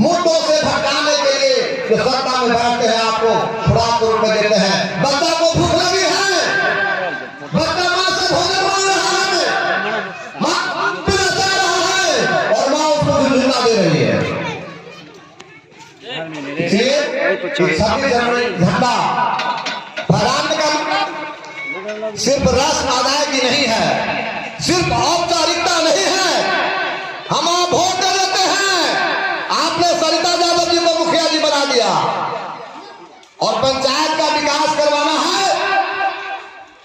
मुद्दों से भटकाने के लिए जो सत्ता में बैठते हैं, आपको खुराक के रूप में देते हैं। बच्चा को भूख लगी है, बच्चा माँ से भोजन मांग रहा है, माँ पीना चाह रहा है और माँ उसको झुंझुना दे रही है। इसलिए 26 जनवरी झंडा फहराने का सिर्फ रस्म अदायगी नहीं है, सिर्फ औपचारिकता नहीं है। हम आप वोट दे देते हैं, आपने सरिता यादव जी को मुखिया जी बना दिया और पंचायत का विकास करवाना है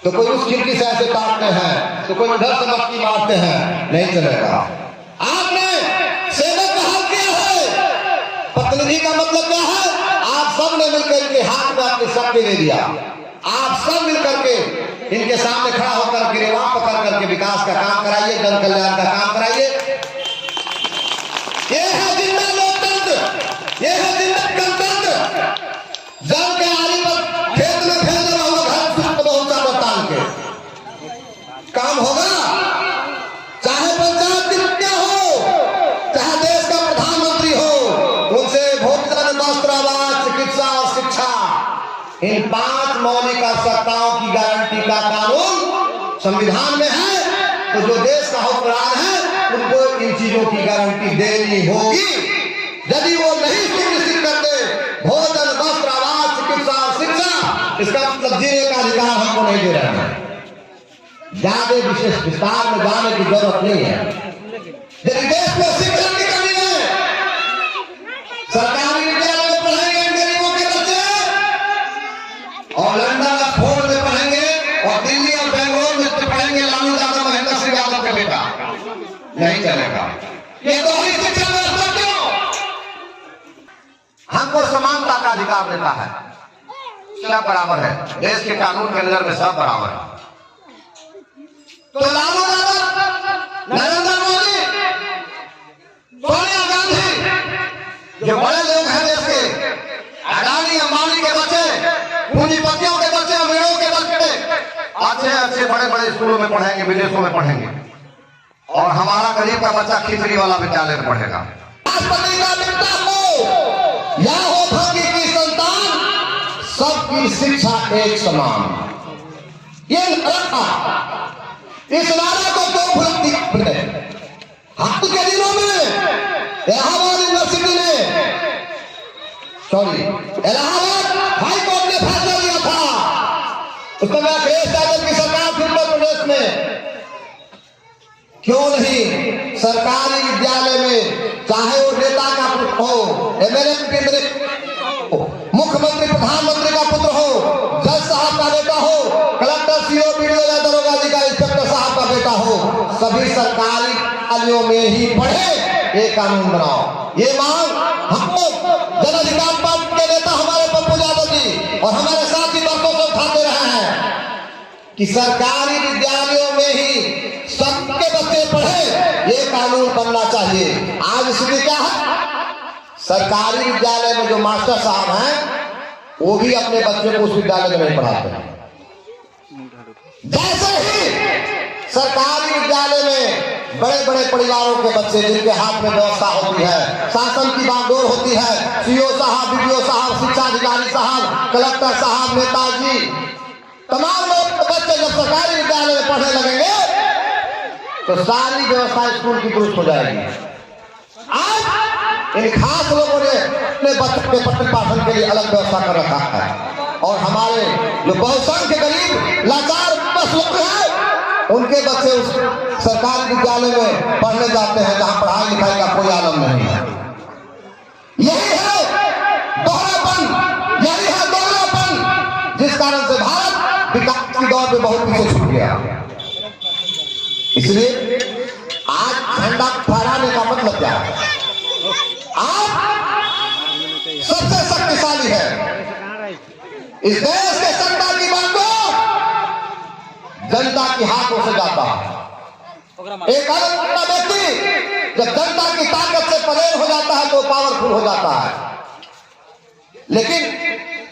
तो कोई उस खिड़की से ऐसे काटते हैं, तो कोई उधर से मक्की मारते हैं, नहीं चलेगा। आपने सेवक बहाल किया है, प्रतिनिधि का मतलब क्या है? आप सब ने मिलकर इनके हाथ में अपनी शक्ति दे दिया। आप सब मिलकर के इनके सामने खड़ा होकर गिरेबान पकड़ करके विकास का काम कराइए, जन कल्याण का काम कराइए। ये है जिंदा लोकतंत्र, ये है जिंदा गणतंत्र। जल के आरी पर खेत में भेज रहा होगा, घर सुख बहुत ज्यादा तान के काम होगा। चाहे पंचायत की मुखिया हो, चाहे देश का प्रधानमंत्री हो, उनसे भोजन, वस्त्र, आवास, चिकित्सा और शिक्षा, इन 5 मौलिक आवश्यकताओं की गारंटी का कानून संविधान में है। तो जो देश का हुक्मरान है उनको इन चीजों की गारंटी देनी होगी। यदि वो नहीं सुनिश्चित करते भोजन, वस्त्र, आवास, चिकित्सा और शिक्षा, इसका मतलब जीने का अधिकार हमको नहीं दे रहे हैं। ज्यादा विशेष विस्तार में जाने की जरूरत नहीं है। यदि देश में शिक्षण की कमी है, सरकारी विद्यालय में पढ़ेंगे गरीबों के बच्चे और लंदन ऑक्सफोर्ड में पढ़ेंगे और दिल्ली और बेंगलोर में पढ़ेंगे लालू यादव, महेंद्र सिंह यादव का बेटा, नहीं चलेगा। ये दोहरी शिक्षा व्यवस्था क्यों? हमको समानता का अधिकार देता है, सब बराबर है, देश के कानून के नजर में सब बराबर है। तो लालू यादव, नरेंद्र मोदी, सोनिया गांधी, जो बड़े लोग हैं देश के, अडानी अंबानी के बच्चे, पूंजीपतियों के बच्चे, अमीरों के बच्चे अच्छे अच्छे बड़े बड़े स्कूलों में पढ़ेंगे, विदेशों में पढ़ेंगे और हमारा गरीब का बच्चा खिचड़ी वाला विद्यालय में पढ़ेगा। राष्ट्रपति का बेटा हो या हो भाग्य की संतान, सबकी शिक्षा एक समान, ये रखा। इस नारे को क्यों भूलती है? हाल के दिनों में इलाहाबाद यूनिवर्सिटी ने, इलाहाबाद हाई कोर्ट ने फैसला लिया था, उसमें अखिलेश यादव की सरकार थी उत्तर प्रदेश में। क्यों नहीं सरकारी विद्यालय में, चाहे वो नेता का पुत्र हो, एमएलए, मुख्यमंत्री, प्रधानमंत्री का पुत्र हो, जज साहब का बेटा हो, कलेक्टर, सीओ, बीडीओ या दरोगा जी का, इंस्पेक्टर साहब का बेटा हो, सभी सरकारी विद्यालयों में ही पढ़े, ये कानून बनाओ। ये मांग हमको जन अधिकार पार्टी के नेता हमारे पप्पू यादव जी और हमारे साथी वर्षों से उठाते रहे हैं कि सरकारी विद्यालयों में ही सबके बच्चे पढ़े, ये कानून बनना चाहिए। आज स्थिति क्या है? सरकारी विद्यालय में जो मास्टर साहब हैं वो भी अपने बच्चों को उस विद्यालय में नहीं पढ़ाते हैं। जैसे ही सरकारी विद्यालय में बड़े बड़े परिवारों के बच्चे, जिनके हाथ में व्यवस्था होती है, शासन की बागडोर होती है, सीओ साहब, बीडीओ साहब, शिक्षा अधिकारी साहब, कलेक्टर साहब, नेताजी, तमाम लोग बच्चे जब सरकारी विद्यालय में पढ़ने लगेंगे तो सारी व्यवस्था स्कूल की दुरुस्त हो जाएगी। आज इन खास लोगों ने अपने बच्चों के पठन पाठन के लिए अलग व्यवस्था कर रखा है और हमारे जो बहुसंख्य गरीब लाचार लोग हैं उनके बच्चे उस सरकारी विद्यालय में पढ़ने जाते हैं जहां पढ़ाई लिखाई का कोई आलम नहीं है। यही है दोहरापन, यही है दोगलापन, जिस कारण से भारत विकास की दौर में बहुत पीछे छूट गया। इसलिए आज झंडा फहराने का मतलब क्या है? आप सबसे शक्तिशाली है इस देश के सत्ता की बागडोर जनता के हाथों से जाता है। एक अलग व्यक्ति जब जनता की ताकत से पदेन हो जाता है तो पावरफुल हो जाता है, लेकिन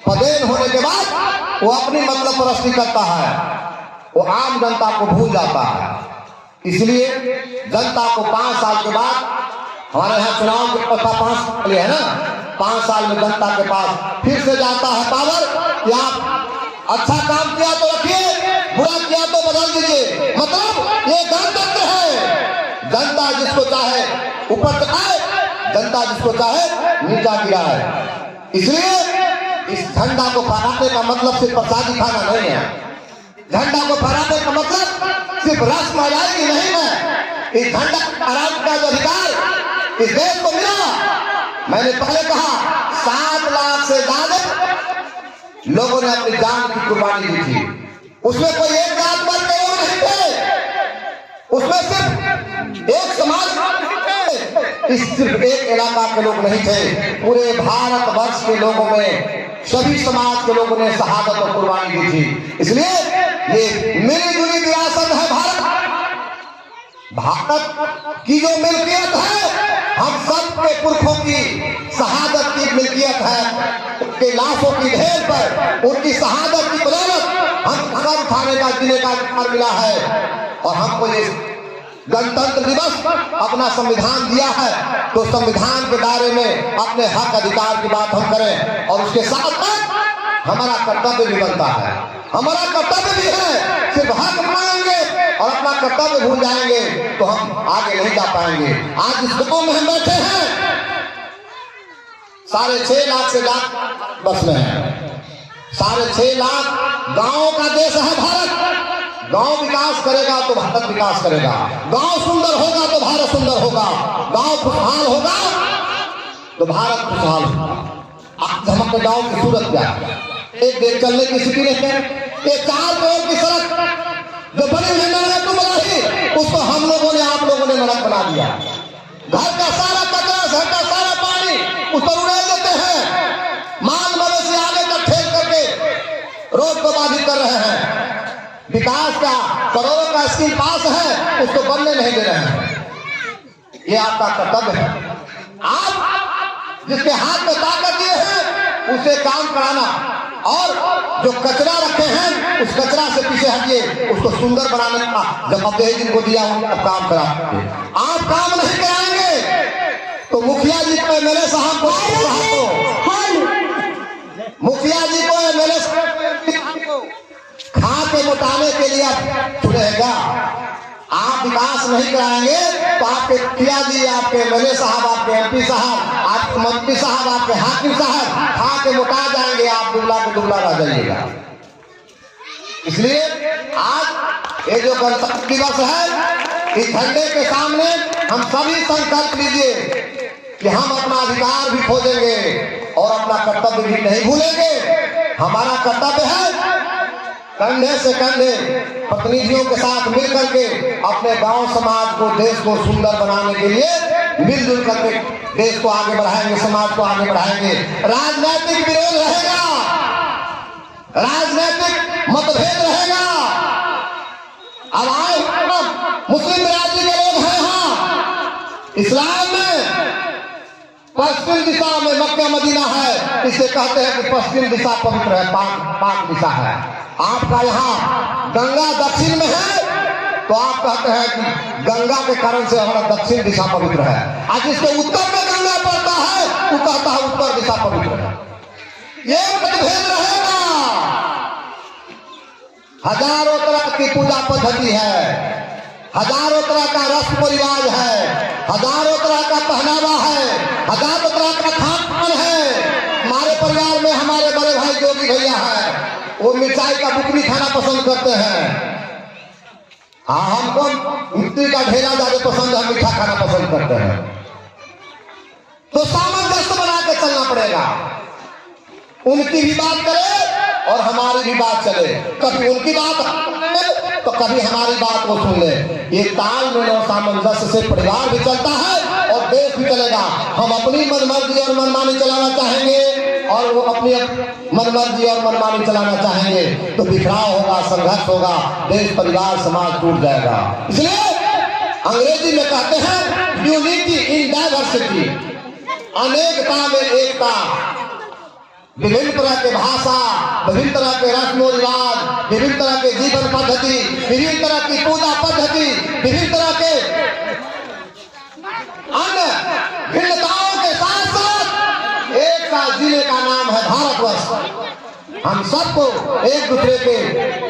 पदेन होने के बाद वो अपनी मतलब परस्ती करता है, वो आम जनता को भूल जाता है। इसलिए जनता को 5 साल के बाद हमारे यहाँ चुनाव की 5 साल है ना, 5 साल में जनता के पास फिर से जाता है पावर कि आप अच्छा काम किया तो रखिए, बुरा किया तो बदल दीजिए। मतलब ये गणतंत्र है। जनता जिसको चाहे ऊपर चढ़ाए, जनता जिसको चाहे नीचा गिराए। इसलिए इस झंडा को फहराने का मतलब सिर्फ प्रसादी खाना नहीं है। झंडा को फहराने का मतलब सिर्फ रसमलाई की नहीं है। इस झंडा फहराने का जो अधिकार इस देश को मिला, मैंने पहले कहा 7 लाख से ज्यादा लोगों ने अपनी जान की कुर्बानी दी थी। उसमें कोई एक जात मत के लोग नहीं थे, उसमें सिर्फ एक समाज इस सिर्फ एक इलाका के लोग नहीं थे, पूरे भारतवर्ष के लोगों में सभी समाज के लोगों ने शहादत और कुर्बानी दी थी। इसलिए ये मिली जुली विरासत है भारत की जो मिल्कियत है, हम सब के पुरखों की शहादत की मिल्कियत है। उनके लाशों की ढेर पर उनकी शहादत की बदौलत हम कदम उठाने का जीने का अधिकार मिला है। और हमको ये गणतंत्र दिवस अपना संविधान दिया है, तो संविधान के दायरे में अपने हक अधिकार की बात हम करें। और उसके साथ साथ हमारा कर्तव्य भी बनता है। हमारा कर्तव्य भी है, सिर्फ हक मांगेंगे और अपना कर्तव्य भूल जाएंगे तो हम आगे नहीं जा पाएंगे। आज इस दुखों में हम बैठे हैं, 6.5 लाख से ज्यादा बस में है। 6.5 लाख गांवों का देश है भारत। गांव विकास करेगा तो भारत विकास करेगा, गांव सुंदर होगा तो भारत सुंदर होगा, गांव खुशहाल होगा तो भारत खुशहाल होगा। आज हम अपने गांव की सूरत क्या है, एक देख चलने की स्थिति नहीं है। ये 4 करोड़ की सड़क जो बनी हुई नरक तुम रही, उसको हम लोगों ने आप लोगों ने नरक बना दिया। घर का सारा कचरा, घर का सारा पानी उस पर उड़ेल देते हैं। माल मवेशी आगे तक ठेल करके रोड को बाधित कर रहे हैं। विकास का करोड़ों का स्कीम पास है, उसको बनने नहीं दे रहे हैं। ये आपका कर्तव्य है। आप जिसके हाथ में ताकत दिए हैं उसे काम कराना, और जो कचरा रखे हैं उस कचरा से पीछे हटिए, उसको सुंदर बनाने का जवाबदेही जिनको दिया उनका काम करा। आप काम नहीं कराएंगे तो मुखिया जी को, एमएलए साहब को, मुखिया जी को, एमएलए साहब को खा के मोटाने के लिए आप चुनेगा। आप विकास नहीं कराएंगे तो आपके मुखिया जी, आपके एमएलए साहब, आपके एमपी साहब, आपके मंत्री साहब, आपके हाकिम साहब खा के मोटा जाएंगे, आप दुबला के दुबला रह जाइएगा। इसलिए आज ये जो गणतंत्र दिवस है, इस झंडे के सामने हम सभी संकल्प लीजिए कि हम अपना अधिकार भी खोजेंगे और अपना कर्तव्य भी नहीं भूलेंगे। हमारा कर्तव्य है कंधे से कंधे प्रतिनिधियों के साथ मिलकर के अपने गांव समाज को, देश को सुंदर बनाने के लिए मिलजुल करके देश को आगे बढ़ाएंगे, समाज को आगे बढ़ाएंगे। राजनीतिक विरोध रहेगा, राजनीतिक मतभेद रहेगा। अब आए मुस्लिम राज्य के लोग हैं यहाँ, इस्लाम में पश्चिम दिशा में मक्का मदीना है, इसे कहते हैं कि पश्चिम दिशा पवित्र है, पाक दिशा है। आपका यहाँ गंगा दक्षिण में है तो आप कहते हैं कि गंगा के कारण से हमारा दक्षिण दिशा पवित्र है। आज जिसके उत्तर में गंगा पड़ता है वो कहता है उत्तर दिशा पवित्र है। ये मतभेद रहेगा। हजारों तरह की पूजा पद्धति है, हजारों तरह का रस्म रिवाज है, हजारों तरह का पहनावा है, हजारों तरह का खान पान है। हमारे परिवार में हमारे बड़े भाई जोगी भैया है, वो मिठाई का बुकनी खाना पसंद करते हैं। हाँ, हमको मिट्टी का ढेला ज्यादा पसंद है, मीठा खाना पसंद करते हैं। तो सामंजस्य बना के चलना पड़ेगा। उनकी भी बात करे और हमारी भी बात चले, कभी उनकी बात तो कभी हमारी बात को सुन ले। ये तालमेल और सामंजस्य से परिवार भी चलता है और देश भी चलेगा। हम अपनी मनमर्जी और मनमानी चलाना चाहेंगे और वो अपनी मनमर्जी और मनमानी चलाना चाहेंगे तो बिखराव होगा, संघर्ष होगा, देश परिवार समाज टूट जाएगा। इसलिए अंग्रेजी में कहते हैं यूनिटी इन डाइवर्सिटी, अनेकता में एकता। विभिन्न तरह के भाषा, विभिन्न तरह के रस्म रिवाज, विभिन्न तरह के जीवन पद्धति, विभिन्न तरह की पूजा पद्धति, विभिन्न तरह के अन्य भारतवर्ष हम सबको एक दूसरे के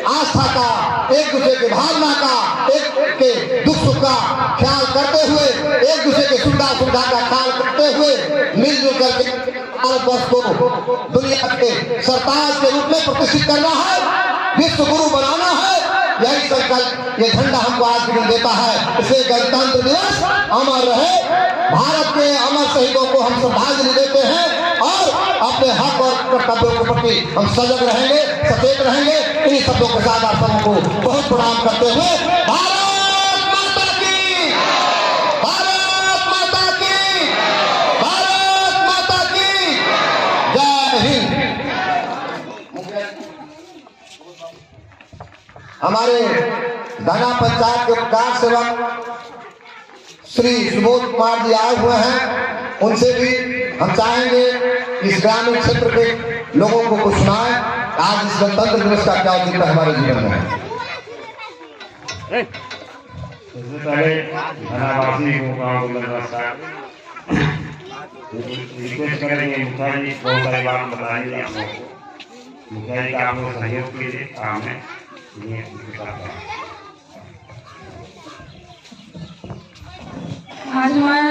आस्था का, एक दूसरे के भावना का, एक के दुख सुख का ख्याल करते हुए, एक दूसरे के सुविधा का ख्याल करते हुए मिलजुल करके भारतवर्ष को दुनिया के सरताज के रूप में प्रतिष्ठित करना है, विश्व गुरु बनाना है। यही संकल्प, ये झंडा हमको आज भी देता है। इसलिए गणतंत्र दिवस अमर रहे। भारत के अमर शहीदों को हम श्रद्धांजलि देते हैं और अपने हक और कर्तव्यों के प्रति हम सजग रहेंगे, सचेत रहेंगे। इन्हीं शब्दों के साथ आप सबको बहुत प्रणाम करते हुए भारत माता की, भारत माता की, भारत माता की जय हिंद। हमारे दाना पंचायत के कार सेवक श्री सुबोध कुमार जी आए हुए हैं, उनसे भी हम चाहेंगे इस ग्रामीण क्षेत्र के लोगों को कुछ सुनाएं। आज इस गणतंत्र दिवस का क्या औचित्य हमारे जीवन में है। सबसे पहले धनावासी को नमस्कार। रिक्वेस्ट करेंगे मुखिया जी बहुत सारी बात बताएंगे आप लोगों को। मुखिया जी का आप लोग सहयोग कीजिए काम में। आज हमारा